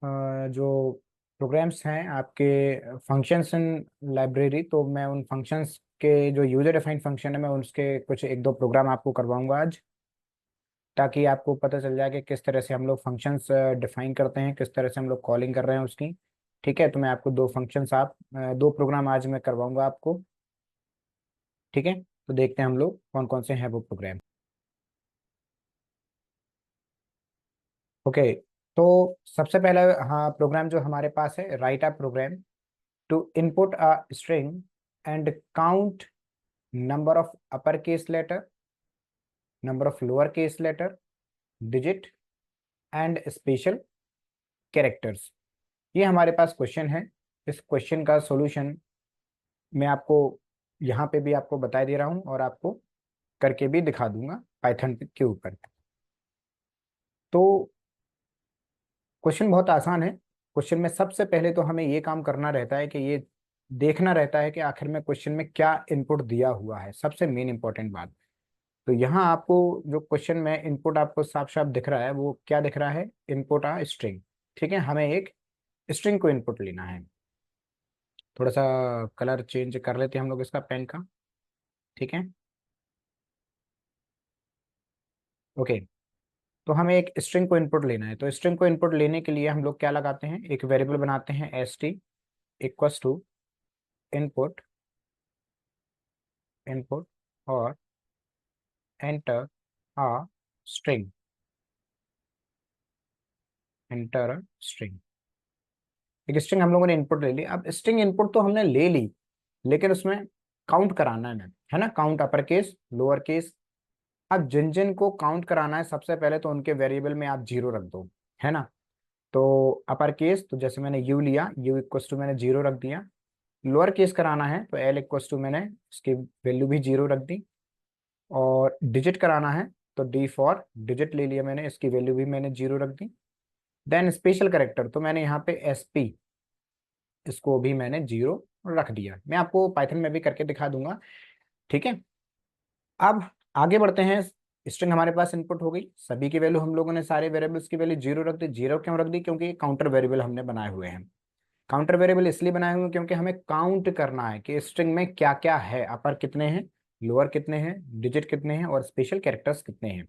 जो प्रोग्राम्स हैं आपके फंक्शंस इन लाइब्रेरी, तो मैं उन फंक्शंस के जो यूजर डिफाइंड फंक्शन है मैं उसके कुछ एक दो प्रोग्राम आपको करवाऊंगा आज, ताकि आपको पता चल जाए कि किस तरह से हम लोग फंक्शंस डिफाइन करते हैं, किस तरह से हम लोग कॉलिंग कर रहे हैं उसकी। ठीक है, तो मैं आपको दो प्रोग्राम आज मैं करवाऊंगा आपको। ठीक है, तो देखते हैं हम लोग कौन कौन से हैं वो प्रोग्राम। ओके, तो सबसे पहला हाँ प्रोग्राम जो हमारे पास है, write a program to input a string and count number of uppercase letter, number of lowercase letter, digit and special characters। ये हमारे पास क्वेश्चन है। इस क्वेश्चन का सॉल्यूशन मैं आपको यहाँ पे भी आपको बता दे रहा हूँ और आपको करके भी दिखा दूंगा पाइथन के ऊपर। तो क्वेश्चन बहुत आसान है। क्वेश्चन में सबसे पहले तो हमें ये काम करना रहता है कि ये देखना रहता है कि आखिर में क्वेश्चन में क्या इनपुट दिया हुआ है, सबसे मेन इंपॉर्टेंट बात। तो यहाँ आपको जो क्वेश्चन में इनपुट आपको साफ साफ दिख रहा है, वो क्या दिख रहा है? इनपुट आ स्ट्रिंग। ठीक है, हमें एक स्ट्रिंग को इनपुट लेना है। थोड़ा सा कलर चेंज कर लेते हैं हम लोग इसका पेन का। ठीक है, ओके। तो हमें एक स्ट्रिंग को इनपुट लेना है, तो स्ट्रिंग को इनपुट लेने के लिए हम लोग क्या लगाते हैं, एक वेरिएबल बनाते हैं S T equals to input input और enter a string, enter string. एक स्ट्रिंग हम लोगों ने इनपुट ले ली। अब स्ट्रिंग इनपुट तो हमने ले ली, लेकिन उसमें काउंट कराना है ना, count upper case lower case. अब जिन जिन को काउंट कराना है सबसे पहले तो उनके वेरिएबल में आप जीरो रख दो, है ना। तो अपर केस, तो जैसे मैंने यू लिया, यू इक्वस टू मैंने जीरो रख दिया। लोअर केस कराना है तो एल इक्वस टू मैंने इसकी वैल्यू भी जीरो रख दी। और डिजिट कराना है तो डी फॉर डिजिट ले लिया मैंने, इसकी वैल्यू भी मैंने जीरो रख दी। देन स्पेशल करेक्टर, तो मैंने यहाँ पे एस पी, इसको भी मैंने जीरो रख दिया। मैं आपको पाइथन में भी करके दिखा दूंगा। ठीक है, अब आगे बढ़ते हैं। स्ट्रिंग हमारे पास इनपुट हो गई, सभी की वैल्यू हम लोगों ने सारे वेरिएबल्स की वैल्यू जीरो रख दी। जीरो क्यों रख दी? क्योंकि काउंटर वेरिएबल हमने बनाए हुए हैं। काउंटर वेरिएबल इसलिए बनाए हुए हैं क्योंकि हमें काउंट करना है कि स्ट्रिंग में क्या क्या है, अपर कितने हैं, लोअर कितने हैं, डिजिट कितने हैं और स्पेशल कैरेक्टर्स कितने हैं।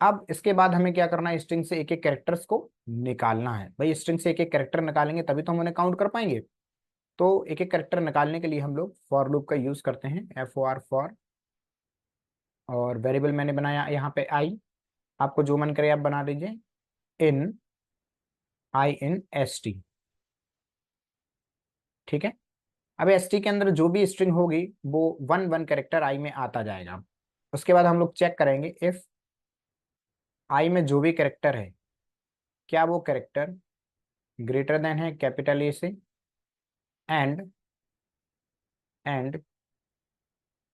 अब इसके बाद हमें क्या करना है, स्ट्रिंग से एक एक कैरेक्टर्स को निकालना है। भाई स्ट्रिंग से एक एक कैरेक्टर निकालेंगे तभी तो हम उन्हें काउंट कर पाएंगे। तो एक एक कैरेक्टर निकालने के लिए हम लोग फॉर लूप का यूज करते हैं, एफ ओ आर फॉर। और वेरिएबल मैंने बनाया यहाँ पे आई, आपको जो मन करे आप बना दीजिए, इन आई इन एस टी। ठीक है, अब एस टी के अंदर जो भी स्ट्रिंग होगी वो वन वन कैरेक्टर आई में आता जाएगा। उसके बाद हम लोग चेक करेंगे इफ आई में जो भी कैरेक्टर है, क्या वो कैरेक्टर ग्रेटर देन है कैपिटल ए से, एंड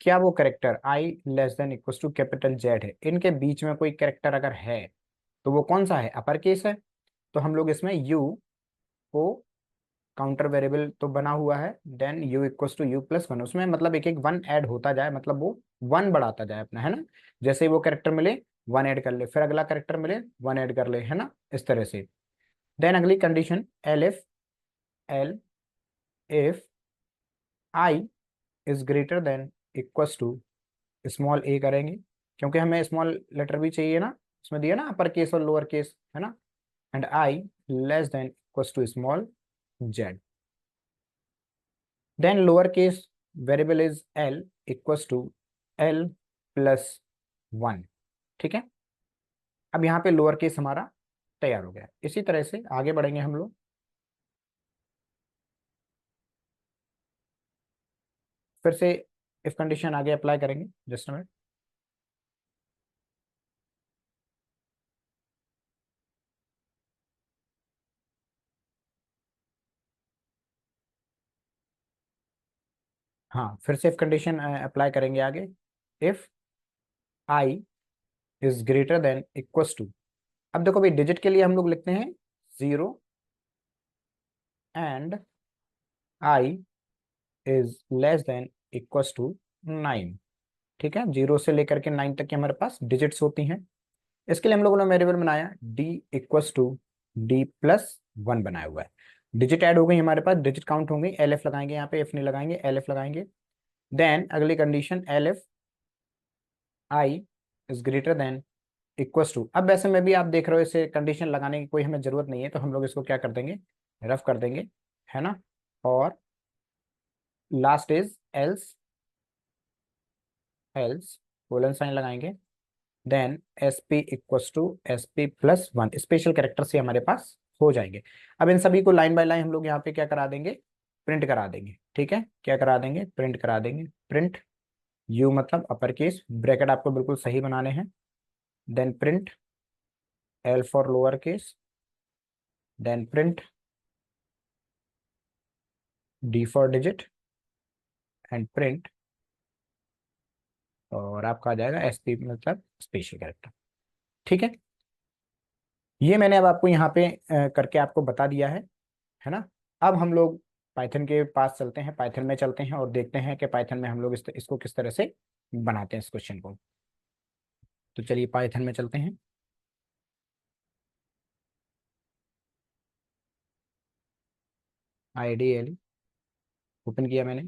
क्या वो character I less than equal to capital Z है। इनके बीच में कोई कैरेक्टर अगर है तो वो कौन सा है? अपर केस है। तो हम लोग इसमें यू को काउंटर वेरिएबल तो बना हुआ है, then U equal to U plus one, उसमें मतलब एक एक वन ऐड होता जाए, मतलब वो वन बढ़ाता जाए अपना, है ना। जैसे ही वो कैरेक्टर मिले वन ऐड कर ले, फिर अगला कैरेक्टर मिले वन ऐड कर ले, है ना, इस तरह से। देन अगली condition elif I is greater than equal to small A करेंगे, क्योंकि हमें स्मॉल लेटर भी चाहिए ना, उसमें दिया ना अपर केस और लोअर केस, है ना। And I less than equal to small Z. Then lower case variable is L equal to L plus one. ठीक है, अब यहाँ पे लोअर केस हमारा तैयार हो गया। इसी तरह से आगे बढ़ेंगे हम लोग। फिर से इफ कंडीशन आगे अप्लाई करेंगे, जस्ट मिनट। हाँ, फिर से इफ कंडीशन अप्लाई करेंगे आगे। If I is greater than equal to, अब देखो भाई डिजिट के लिए हम लोग लिखते हैं zero and I is less than equal to nine. ठीक है, जीरो से लेकर के नाइन तक की हमारे पास डिजिट्स होती हैं। इसके लिए हम लोगों ने वेरिएबल बनाया डी इक्वल टू D+1 बनाया हुआ है। डिजिट ऐड हो गई हमारे पास, डिजिट काउंट हो गई, एल एफ लगाएंगे यहाँ पे, एफ नहीं लगाएंगे, एल एफ लगाएंगे। देन अगली condition elif I is greater than equals to. अब वैसे में भी आप देख रहे हो इसे कंडीशन लगाने की कोई हमें जरूरत नहीं है, तो हम लोग इसको क्या कर देंगे, रफ कर देंगे, है ना। और last is else, else colon sign लगाएंगे। Then S P equals to SP+1, special character से हमारे पास हो जाएंगे। अब इन सभी को लाइन बाय लाइन हम लोग यहाँ पे क्या करा देंगे, प्रिंट करा देंगे। ठीक है, क्या करा देंगे, प्रिंट करा देंगे। प्रिंट यू मतलब अपर केस, ब्रैकेट आपको बिल्कुल सही बनाने हैं। Then print L for lower case, then print D for digit, and print, और आपका आ जाएगा SP मतलब स्पेशल कैरेक्टर। ठीक है, ये मैंने अब आपको यहाँ पे करके आपको बता दिया है ना। अब हम लोग पाइथन के पास चलते हैं, पाइथन में चलते हैं और देखते हैं कि पाइथन में हम लोग इसको किस तरह से बनाते हैं इस क्वेश्चन को। तो चलिए पाइथन में चलते हैं। IDEA ओपन किया मैंने।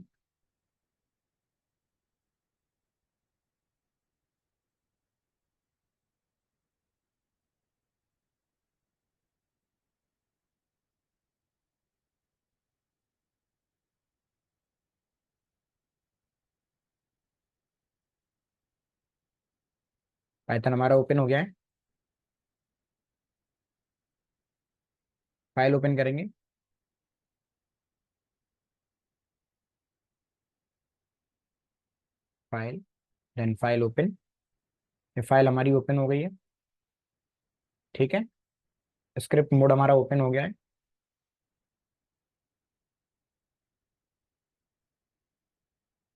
पाइथन हमारा ओपन हो गया है। फाइल ओपन करेंगे। File, then file open. ये फाइल हमारी ओपन हो गई है। ठीक है, स्क्रिप्ट मोड हमारा ओपन हो गया है।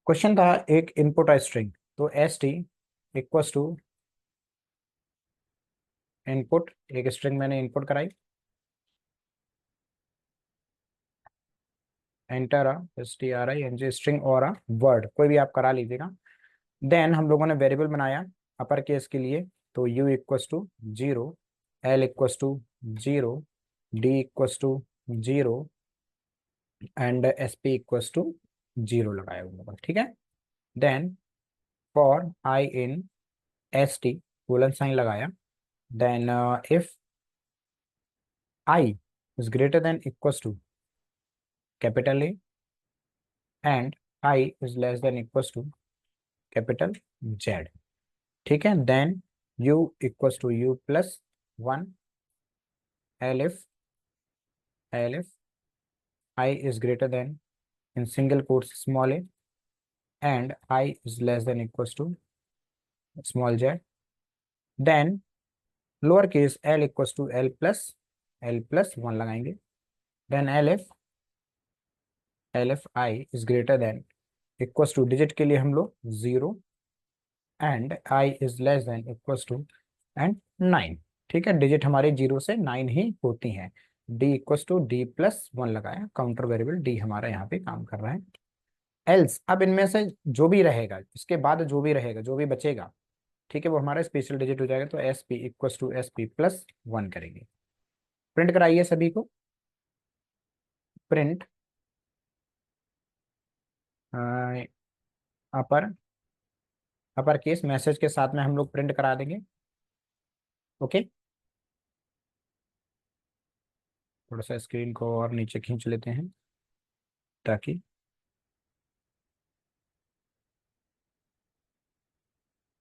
क्वेश्चन था एक इनपुट स्ट्रिंग, तो ST इक्वस टू इनपुट, एक स्ट्रिंग मैंने इनपुट कराई। एंटर STRING स्ट्रिंग और वर्ड कोई भी आप करा लीजिएगा। देन हम लोगों ने वेरिएबल बनाया अपर केस के लिए, तो U equals to 0, L equals to 0, D equals to 0, and SP equals to 0 लगाया हुआ है। ठीक है, then for I in ST colon sign लगाया। Then if I is greater than equals to capital A and I is less than equals to capital Z। ठीक है, then U equals to U+1, elif I is greater than in single quotes small a and I is less than equals to small z, then lower case L equals to L+1 लगाएंगे। then LF I is greater than equals to digit के लिए हम लोग 0 and I is less than equals to and 9। ठीक है, digit हमारे 0 से 9 ही होती हैं। D इक्वस टू D+1 लगाया, काउंटर वेरिएबल D हमारा यहाँ पे काम कर रहा है। एल्स, अब इनमें से जो भी रहेगा, इसके बाद जो भी रहेगा, जो भी बचेगा, ठीक है, वो हमारा स्पेशल डिजिट हो जाएगा। तो SP इक्वस टू SP+1 करेंगे। प्रिंट कराइए सभी को। प्रिंट अपर अपर केस मैसेज के साथ में हम लोग प्रिंट करा देंगे। ओके, थोड़ा सा स्क्रीन को और नीचे खींच लेते हैं ताकि,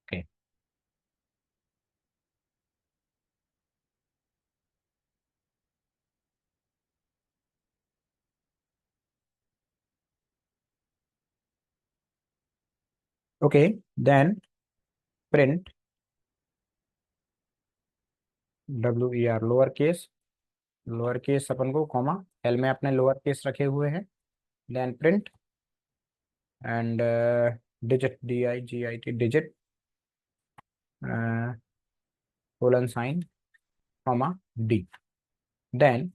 okay okay, then print WER lower case अपन को कॉमा एल में अपने लोअर केस रखे हुए हैं। Then print and digit DIGIT digit colon sign comma D, then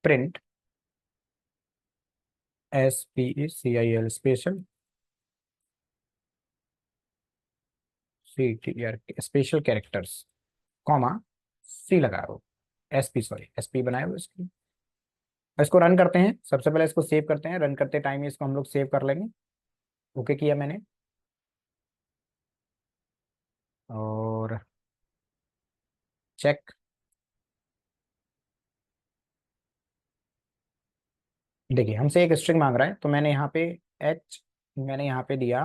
print SPECIL special characters comma C लगाओ। एसपी, सॉरी एसपी बनाए हुए इसकी। इसको रन करते हैं, सबसे पहले इसको सेव करते हैं, रन करते टाइम इसको हम लोग सेव कर लेंगे। ओके किया मैंने, और चेक। देखिए हमसे एक स्ट्रिंग मांग रहा है, तो मैंने यहाँ पे एच, मैंने यहाँ पे दिया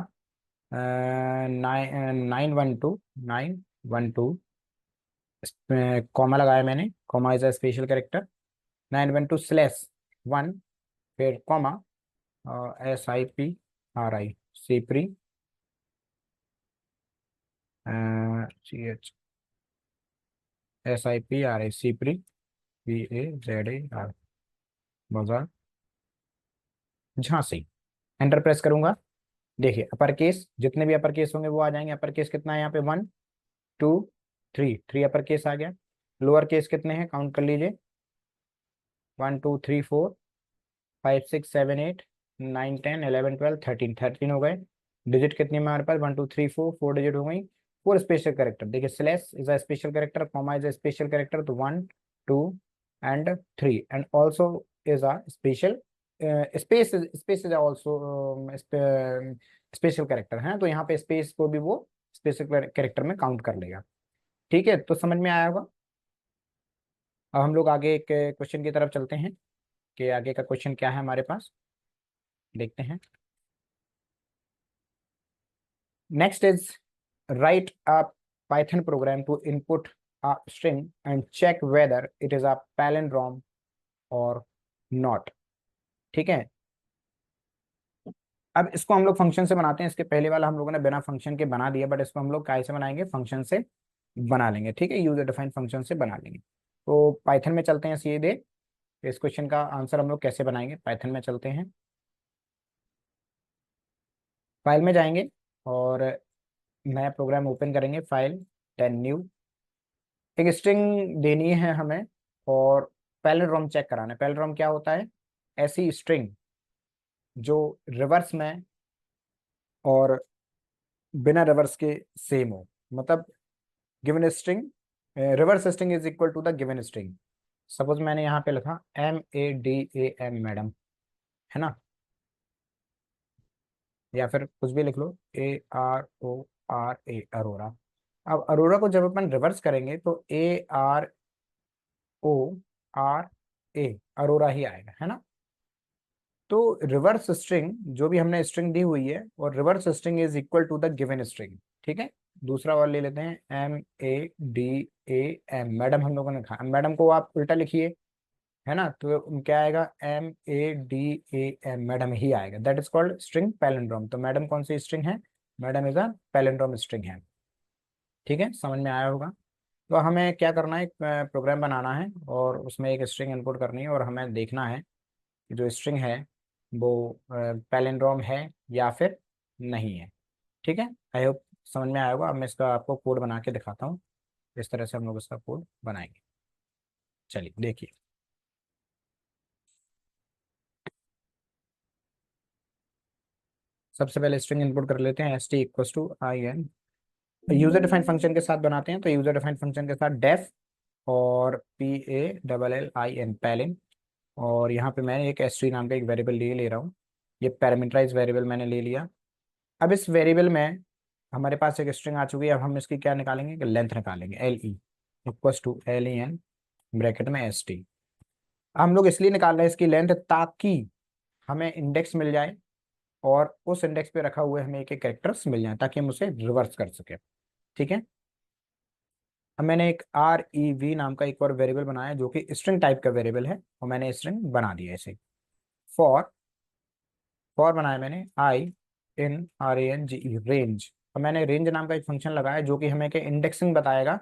912, कॉमा लगाया मैंने, comma is a special character, 912/1, फिर comma, SIPRI, SIPRI, SIPRI, SIPRI, BAZAR, बाजार, झांसी। एंटर प्रेस करूंगा। देखिए अपर केस, जितने भी अपर केस होंगे वो आ जाएंगे। अपर केस कितना है यहाँ पे, 1 2 3, 3 अपर केस आ गया। लोअर केस कितने हैं, काउंट कर लीजिए, 1 2 3 4 5 6 7 8 9 10 11 12 13, 13 हो गए। डिजिट कितनी है हमारे पास, 1 2 3 4, 4 डिजिट हो गई। फोर स्पेशल करेक्टर, देखिए slash is a special character, comma is a special character, तो 1 2 and 3, and also is a special, space, space is also special character है, तो यहाँ पे स्पेस को भी वो स्पेशल करेक्टर में काउंट कर लेगा। ठीक है, तो समझ में आया होगा। अब हम लोग आगे एक क्वेश्चन की तरफ चलते हैं, कि आगे का क्वेश्चन क्या है हमारे पास, देखते हैं। Next is write a Python program to input a string and check whether it is a palindrome और नॉट। ठीक है, अब इसको हम लोग फंक्शन से बनाते हैं। इसके पहले वाला हम लोगों ने बिना फंक्शन के बना दिया, बट इसको हम लोग कैसे बनाएंगे, फंक्शन से बना लेंगे। ठीक है, यूजर डिफाइंड फंक्शन से बना लेंगे। तो पाइथन में चलते हैं सीधे, इस क्वेश्चन का आंसर हम लोग कैसे बनाएंगे, पाइथन में चलते हैं। फाइल में जाएंगे और नया प्रोग्राम ओपन करेंगे, फाइल 10 न्यू। एक स्ट्रिंग देनी है हमें, और पैलिंड्रोम चेक कराना है। पैलिंड्रोम क्या होता है, ऐसी स्ट्रिंग जो रिवर्स में और बिना रिवर्स के सेम हो। मतलब given string, reverse string is equal to the given string. Suppose मैंने यहाँ पे लिखा MADAM, मैडम, है ना, या फिर कुछ भी लिख लो, ARORA, अरोरा। अब अरोरा को जब अपन रिवर्स करेंगे तो ARORA, अरोरा ही आएगा, है ना। तो रिवर्स स्ट्रिंग, जो भी हमने स्ट्रिंग दी हुई है, और reverse string is equal to the given string. ठीक है, दूसरा वाला ले लेते हैं, MADAM, मैडम हम लोगों ने कहा, मैडम को आप उल्टा लिखिए, है ना, तो क्या आएगा, MADAM, मैडम ही आएगा। That is called string palindrome. तो मैडम कौन सी स्ट्रिंग है, madam is a palindrome string है। ठीक है, समझ में आया होगा। तो हमें क्या करना है, एक प्रोग्राम बनाना है, और उसमें एक स्ट्रिंग इनपुट करनी है, और हमें देखना है कि जो स्ट्रिंग है वो पैलिंड्रोम है या फिर नहीं है। ठीक है, आई होप समझ में आया होगा। अब मैं इसका आपको कोड बना के दिखाता हूँ, इस तरह से हम लोग इसका कोड बनाएंगे। चलिए देखिए, सबसे पहले स्ट्रिंग इनपुट कर लेते हैं, ST = यूजर डिफाइंड फंक्शन के साथ बनाते हैं। तो यूजर डिफाइंड फंक्शन के साथ डेफ और PALLIN, पैलिन। और यहाँ पे मैं एक S3 नाम का एक वेरिएबल ले रहा हूँ। ये पैरामीटराइज वेरिएबल मैंने ले लिया। अब इस वेरिएबल में हमारे पास एक स्ट्रिंग आ चुकी है। अब हम इसकी क्या निकालेंगे, लेंथ निकालेंगे, LE = LEN, ब्रैकेट में ST। हम लोग इसलिए निकाल रहे हैं इसकी लेंथ, ताकि हमें इंडेक्स मिल जाए, और उस इंडेक्स पे रखा हुए हमें एक एक कैरेक्टर्स मिल जाए, ताकि हम उसे रिवर्स कर सके। ठीक है, अब मैंने एक REV नाम का एक और वेरिएबल बनाया, जो कि स्ट्रिंग टाइप का वेरिएबल है, और मैंने स्ट्रिंग बना दिया ऐसे। फॉर फॉर बनाया मैंने, INRANGE, रेंज। और मैंने रेंज नाम का एक फंक्शन लगाया, जो कि हमें के इंडेक्सिंग बताएगा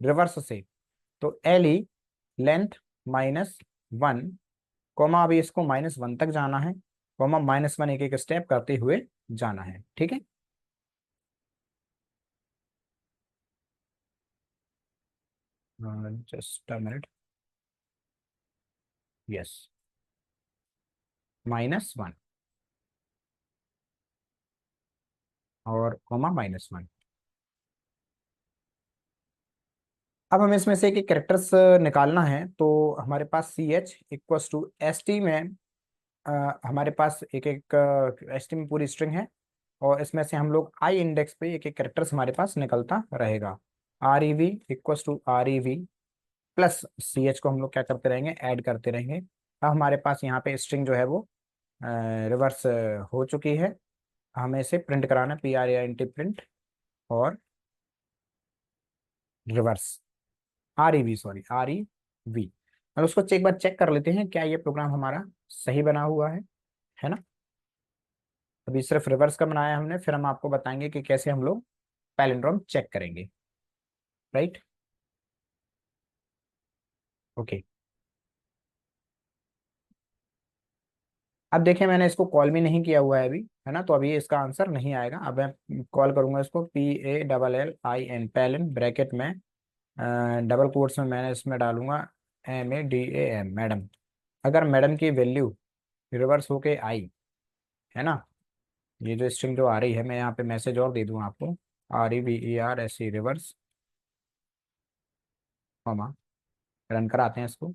रिवर्स से। तो LE, लेंथ -1, कॉमा, अभी इसको -1 तक जाना है, कॉमा -1 एक एक स्टेप करते हुए जाना है। ठीक है, जस्ट अ मिनट, यस, -1 और कॉमा -1। अब हमें इसमें से एक कैरेक्टर्स निकालना है, तो हमारे पास C H equals to S T में हमारे पास एक एक एस टी में पूरी स्ट्रिंग है, और इसमें से हम लोग आई इंडेक्स पे एक एक कैरेक्टर्स हमारे पास निकलता रहेगा। R E V equals to R E V plus C H को हम लोग क्या करते रहेंगे, ऐड करते रहेंगे। अब हमारे पास यहाँ पे स्ट्रिंग जो है वो रिवर्स हो चुकी है। हमें इसे प्रिंट कराना, P R A N T print, और rivers are E we, sorry R E we. और उसको एक बार चेक कर लेते हैं क्या ये प्रोग्राम हमारा सही बना हुआ है ना। अभी सिर्फ रिवर्स का बनाया हमने, फिर हम आपको बताएंगे कि कैसे हम लोग पैलिंड्रोम चेक करेंगे। Right, okay. अब देखिए मैंने इसको कॉल भी नहीं किया हुआ है अभी, है ना, तो अभी इसका आंसर नहीं आएगा। अब मैं कॉल करूंगा इसको, P A double L I N, palin bracket में डबल कोट्स में मैंने इसमें डालूंगा M A D A M, madam. अगर मैडम की वैल्यू रिवर्स होके आई, है ना, ये जो स्ट्रिंग जो आ रही है, मैं यहाँ पे मैसेज और दे दूँ आपको, are E V E R S E reverse, comma, run कराते हैं इसको।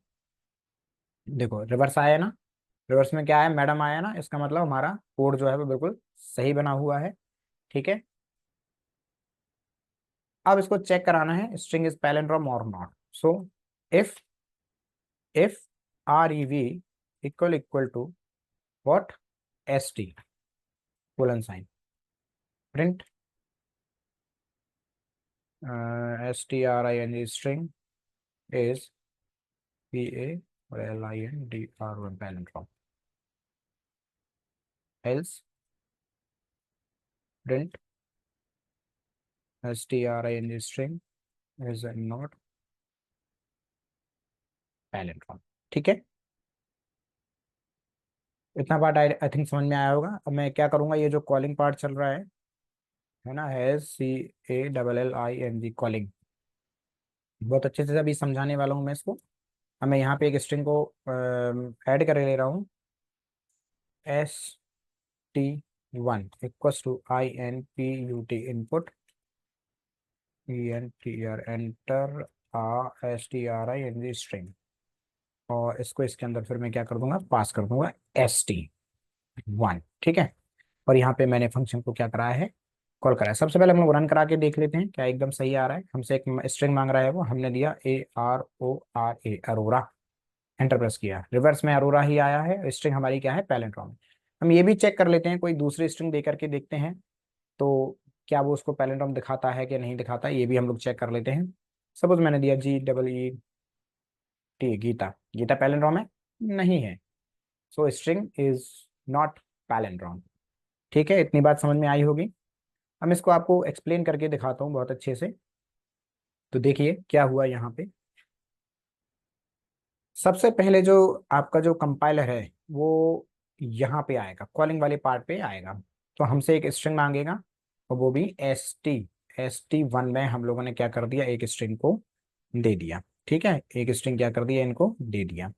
देखो रिवर्स आया ना, रिवर्स में क्या है, मैडम आया ना, इसका मतलब हमारा कोड जो है वो बिल्कुल सही बना हुआ है। ठीक है, अब इसको चेक कराना है स्ट्रिंग इज पैलिंड्रोम और not. So if if R E V equal equal to what, S T colon sign, print S T R I N G string is P A और L I N D R one palindrome, else print S T R I N G string is not palindrome. ठीक है, इतना part I think समझ में आया होगा। अब मैं क्या करूंगा, ये जो कॉलिंग पार्ट चल रहा है ना, has C A double L I N G, calling, बहुत अच्छे से अभी समझाने वाला हूँ मैं इसको। अब मैं यहाँ पे एक स्ट्रिंग को ऐड कर ले रहा हूँ, S T one equals to I N P U T, input E N T R, enter a S T R I N G string, और इसको इसके अंदर फिर मैं क्या कर दूंगा, पास कर दूंगा एस टी वन। ठीक है, और यहाँ पे मैंने फंक्शन को क्या कराया है, कॉल कराया। सबसे पहले हम लोग रन करा के देख लेते हैं क्या एकदम सही आ रहा है। हमसे एक स्ट्रिंग मांग रहा है, वो हमने दिया A R O R A, Arora, enter press किया, रिवर्स में अरोरा ही आया है, स्ट्रिंग हमारी क्या है, पैलिंड्रोम। हम ये भी चेक कर लेते हैं, कोई दूसरी स्ट्रिंग दे करके देखते हैं तो क्या वो उसको पैलिंड्रोम दिखाता है कि नहीं दिखाता, ये भी हम लोग चेक कर लेते हैं। सपोज मैंने दिया G double E T, Geeta, Geeta palindrome है, नहीं है, so string is not palindrome. ठीक है, इतनी बात समझ में आई होगी। हम इसको आपको एक्सप्लेन करके दिखाता हूँ बहुत अच्छे से। तो देखिए क्या हुआ यहाँ पे। सबसे पहले जो आपका जो कंपाइलर है वो यहाँ पे आएगा, कॉलिंग वाले पार्ट पे आएगा, तो हमसे एक स्ट्रिंग मांगेगा, और वो भी एस टी वन में हम लोगों ने क्या कर दिया, एक स्ट्रिंग को दे दिया। ठीक है, एक स्ट्रिंग क्या कर दिया, इनको दे दिया।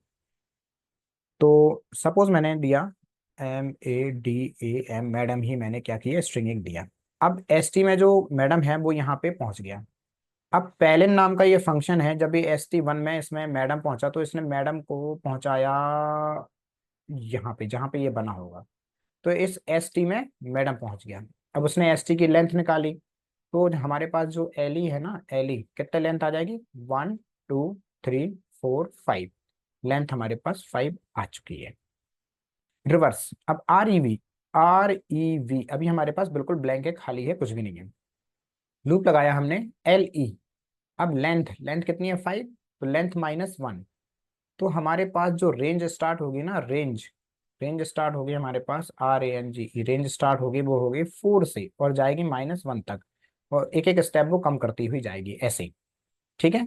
तो सपोज मैंने दिया M A D A M, madam ही मैंने क्या किया, स्ट्रिंग एक दिया। अब एस टी में जो मैडम है वो यहाँ पे पहुंच गया। अब पैलिन नाम का ये फंक्शन है, जब ये एस टी वन में इसमें मैडम पहुंचा तो इसने मैडम को पहुंचाया यहाँ पे जहाँ पे ये बना होगा, तो इस एस टी में मैडम पहुंच गया। अब उसने एस टी की लेंथ निकाली, तो हमारे पास जो एली है ना, एली कितने लेंथ आ जाएगी, 1 2 3 4 5, लेंथ हमारे पास 5 आ चुकी है। रिवर्स, अब आर ई वी अभी हमारे पास बिल्कुल ब्लैंक है, खाली है, कुछ भी नहीं है। लूप लगाया हमने, एल ई, अब लेंथ, लेंथ कितनी है 5, तो लेंथ -1, तो हमारे पास जो रेंज स्टार्ट होगी ना, रेंज, रेंज स्टार्ट होगी हमारे पास, R A N G, range start होगी, वो होगी 4 से और जाएगी -1 तक, और एक एक स्टेप वो कम करती हुई जाएगी ऐसे। ठीक है,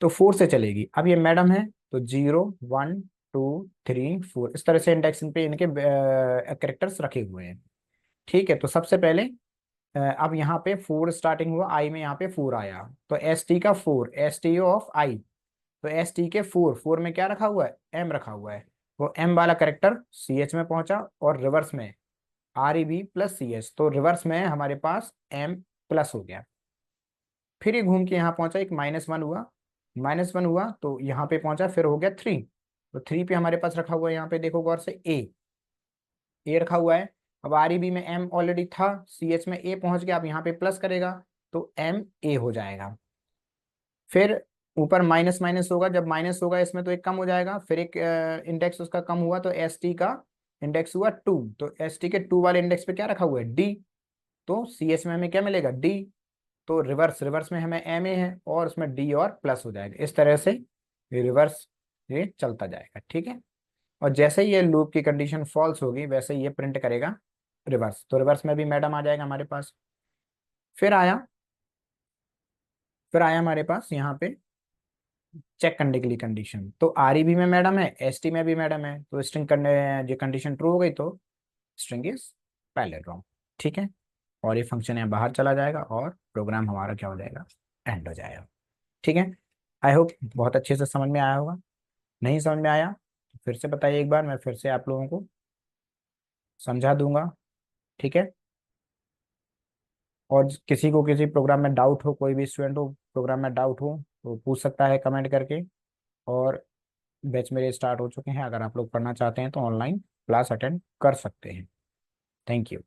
तो 4 से चलेगी। अब ये मैडम है, तो 0 1 2 3 4, इस तरह से इंडेक्सिंग पे इनके कैरेक्टर्स रखे हुए हैं। ठीक है, तो सबसे पहले अब यहाँ पे 4 स्टार्टिंग हुआ, आई में यहाँ पे 4 आया, तो एस टी का 4, एस टी ऑफ आई, तो एस टी के 4, 4 में क्या रखा हुआ है, एम रखा हुआ है, वो एम वाला करेक्टर सी एच में पहुंचा, और रिवर्स में R E B plus C H, तो रिवर्स में हमारे पास एम प्लस हो गया। फिर ये घूम के यहाँ पहुंचा, एक -1 हुआ, -1 हुआ तो यहाँ पे पहुंचा, फिर हो गया 3, तो 3 पे हमारे पास रखा हुआ है, यहाँ पे देखो गौर से ए रखा हुआ है। अब REB में M ऑलरेडी था, CH में A पहुंच गया, अब यहाँ पे प्लस करेगा तो MA हो जाएगा। फिर ऊपर माइनस माइनस होगा, जब माइनस होगा इसमें तो एक कम हो जाएगा, फिर एक इंडेक्स उसका कम हुआ तो ST का इंडेक्स हुआ 2, तो ST के 2 वाले इंडेक्स पे क्या रखा हुआ है, D, तो CS में हमें क्या मिलेगा, D, तो रिवर्स रिवर्स में हमें MA है और उसमें D और प्लस हो जाएगा। इस तरह से ये रिवर्स ये चलता जाएगा, ठीक है। और जैसे ही ये लूप की कंडीशन फॉल्स होगी वैसे ही ये प्रिंट करेगा रिवर्स, तो रिवर्स में भी मैडम आ जाएगा हमारे पास। फिर आया फिर आया हमारे पास यहाँ पे चेक करने के लिए कंडीशन, तो REB में मैडम है, ST में भी मैडम है, तो स्ट्रिंग करने जो कंडीशन ट्रू हो गई तो स्ट्रिंग इज पैरेलल रॉन्ग, ठीक है। और ये फंक्शन यहाँ बाहर चला जाएगा और प्रोग्राम हमारा क्या हो जाएगा, एंड हो जाएगा, ठीक है। आई होप बहुत अच्छे से समझ में आया होगा। नहीं समझ में आया तो फिर से बताइए एक बार, मैं फिर से आप लोगों को समझा दूंगा, ठीक है। और किसी को किसी प्रोग्राम में डाउट हो, कोई भी स्टूडेंट हो प्रोग्राम में डाउट हो तो पूछ सकता है कमेंट करके। और बैच मेरे स्टार्ट हो चुके हैं, अगर आप लोग पढ़ना चाहते हैं तो ऑनलाइन क्लास अटेंड कर सकते हैं। Thank you.